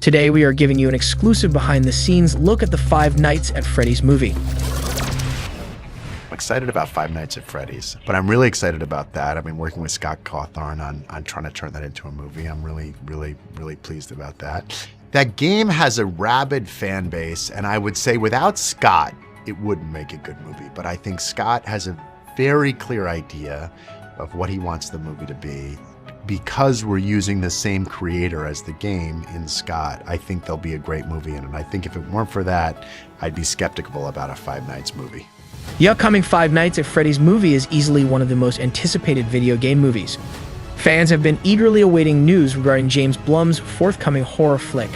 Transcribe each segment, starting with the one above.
Today, we are giving you an exclusive behind-the-scenes look at the Five Nights at Freddy's movie. I'm excited about Five Nights at Freddy's, but I'm really excited about that. I've been working with Scott Cawthorn on trying to turn that into a movie. I'm really pleased about that. That game has a rabid fan base, and I would say without Scott, it wouldn't make a good movie. But I think Scott has a very clear idea of what he wants the movie to be. Because we're using the same creator as the game in Scott, I think there'll be a great movie in it. And I think if it weren't for that, I'd be skeptical about a Five Nights movie. The upcoming Five Nights at Freddy's movie is easily one of the most anticipated video game movies. Fans have been eagerly awaiting news regarding James Blum's forthcoming horror flick.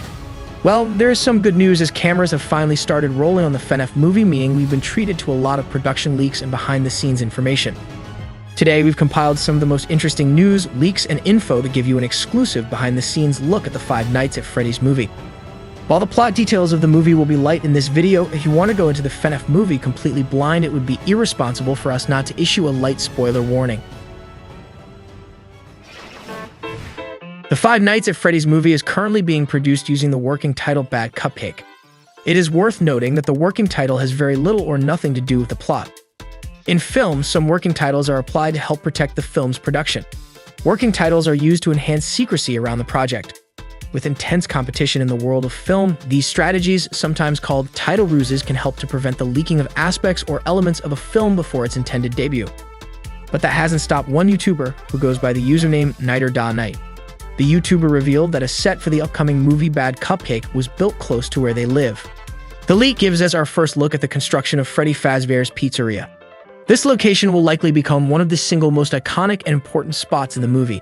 Well, there is some good news as cameras have finally started rolling on the FNF movie, meaning we've been treated to a lot of production leaks and behind-the-scenes information. Today, we've compiled some of the most interesting news, leaks, and info to give you an exclusive behind-the-scenes look at the Five Nights at Freddy's movie. While the plot details of the movie will be light in this video, if you want to go into the FNF movie completely blind, it would be irresponsible for us not to issue a light spoiler warning. The Five Nights at Freddy's movie is currently being produced using the working title Bad Cupcake. It is worth noting that the working title has very little or nothing to do with the plot. In film, some working titles are applied to help protect the film's production. Working titles are used to enhance secrecy around the project. With intense competition in the world of film, these strategies, sometimes called title ruses, can help to prevent the leaking of aspects or elements of a film before its intended debut. But that hasn't stopped one YouTuber who goes by the username Night. The YouTuber revealed that a set for the upcoming movie Bad Cupcake was built close to where they live. The leak gives us our first look at the construction of Freddy Fazbear's Pizzeria. This location will likely become one of the single most iconic and important spots in the movie.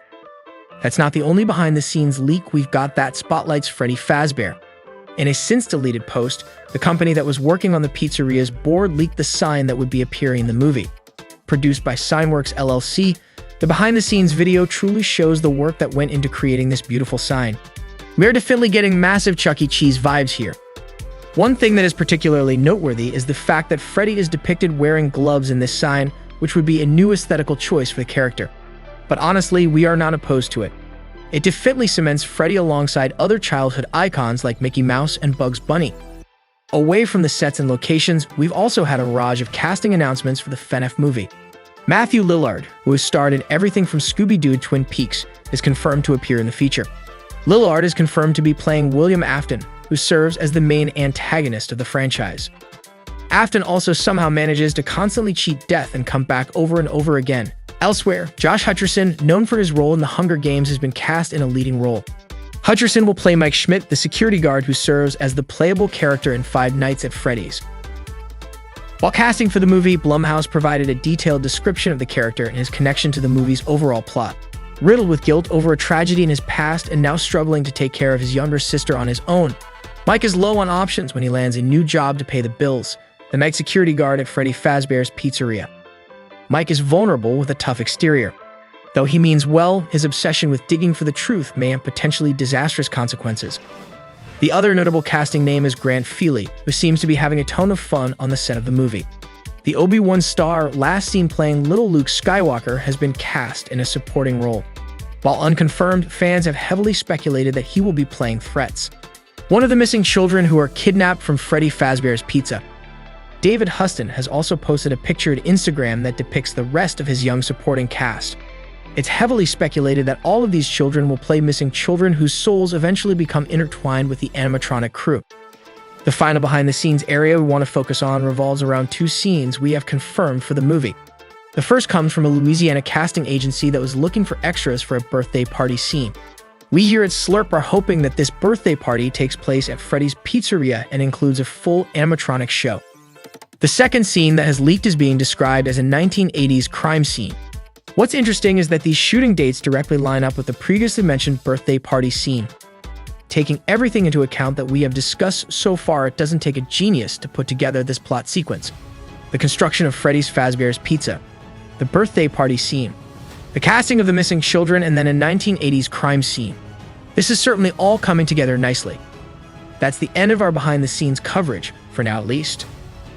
That's not the only behind-the-scenes leak we've got that spotlights Freddy Fazbear. In a since-deleted post, the company that was working on the pizzeria's board leaked the sign that would be appearing in the movie. Produced by Signworks LLC, the behind-the-scenes video truly shows the work that went into creating this beautiful sign. We're definitely getting massive Chuck E. Cheese vibes here. One thing that is particularly noteworthy is the fact that Freddy is depicted wearing gloves in this sign, which would be a new aesthetical choice for the character. But honestly, we are not opposed to it. It definitely cements Freddy alongside other childhood icons like Mickey Mouse and Bugs Bunny. Away from the sets and locations, we've also had a barrage of casting announcements for the FNF movie. Matthew Lillard, who has starred in everything from Scooby-Doo to Twin Peaks, is confirmed to appear in the feature. Lillard is confirmed to be playing William Afton, who serves as the main antagonist of the franchise. Afton also somehow manages to constantly cheat death and come back over and over again. Elsewhere, Josh Hutcherson, known for his role in the Hunger Games, has been cast in a leading role. Hutcherson will play Mike Schmidt, the security guard who serves as the playable character in Five Nights at Freddy's. While casting for the movie, Blumhouse provided a detailed description of the character and his connection to the movie's overall plot. Riddled with guilt over a tragedy in his past and now struggling to take care of his younger sister on his own, Mike is low on options when he lands a new job to pay the bills, the night security guard at Freddy Fazbear's Pizzeria. Mike is vulnerable with a tough exterior. Though he means well, his obsession with digging for the truth may have potentially disastrous consequences. The other notable casting name is Grant Feely, who seems to be having a ton of fun on the set of the movie. The Obi-Wan star, last seen playing little Luke Skywalker, has been cast in a supporting role. While unconfirmed, fans have heavily speculated that he will be playing Threats, one of the missing children who are kidnapped from Freddy Fazbear's Pizza. David Huston has also posted a picture to Instagram that depicts the rest of his young supporting cast. It's heavily speculated that all of these children will play missing children whose souls eventually become intertwined with the animatronic crew. The final behind-the-scenes area we want to focus on revolves around two scenes we have confirmed for the movie. The first comes from a Louisiana casting agency that was looking for extras for a birthday party scene. We here at Slurp are hoping that this birthday party takes place at Freddy's Pizzeria and includes a full animatronic show. The second scene that has leaked is being described as a 1980s crime scene. What's interesting is that these shooting dates directly line up with the previously mentioned birthday party scene. Taking everything into account that we have discussed so far, it doesn't take a genius to put together this plot sequence. The construction of Freddy's Fazbear's Pizza, the birthday party scene, the casting of the missing children, and then a 1980s crime scene. This is certainly all coming together nicely. That's the end of our behind-the-scenes coverage, for now at least.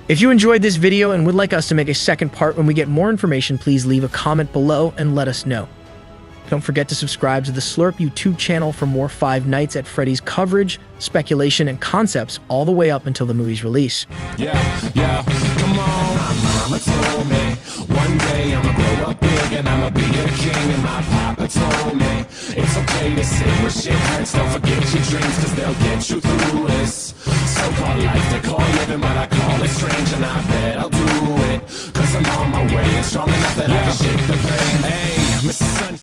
If you enjoyed this video and would like us to make a second part when we get more information, please leave a comment below and let us know. Don't forget to subscribe to the Slurp YouTube channel for more Five Nights at Freddy's coverage, speculation, and concepts all the way up until the movie's release. Yeah, come on. My mama told me one day I'ma grow up big and I'ma be a king. And my papa told me it's okay to sit where shit hurts. Don't forget your dreams, cause they'll get you through this so-called life they call living, but I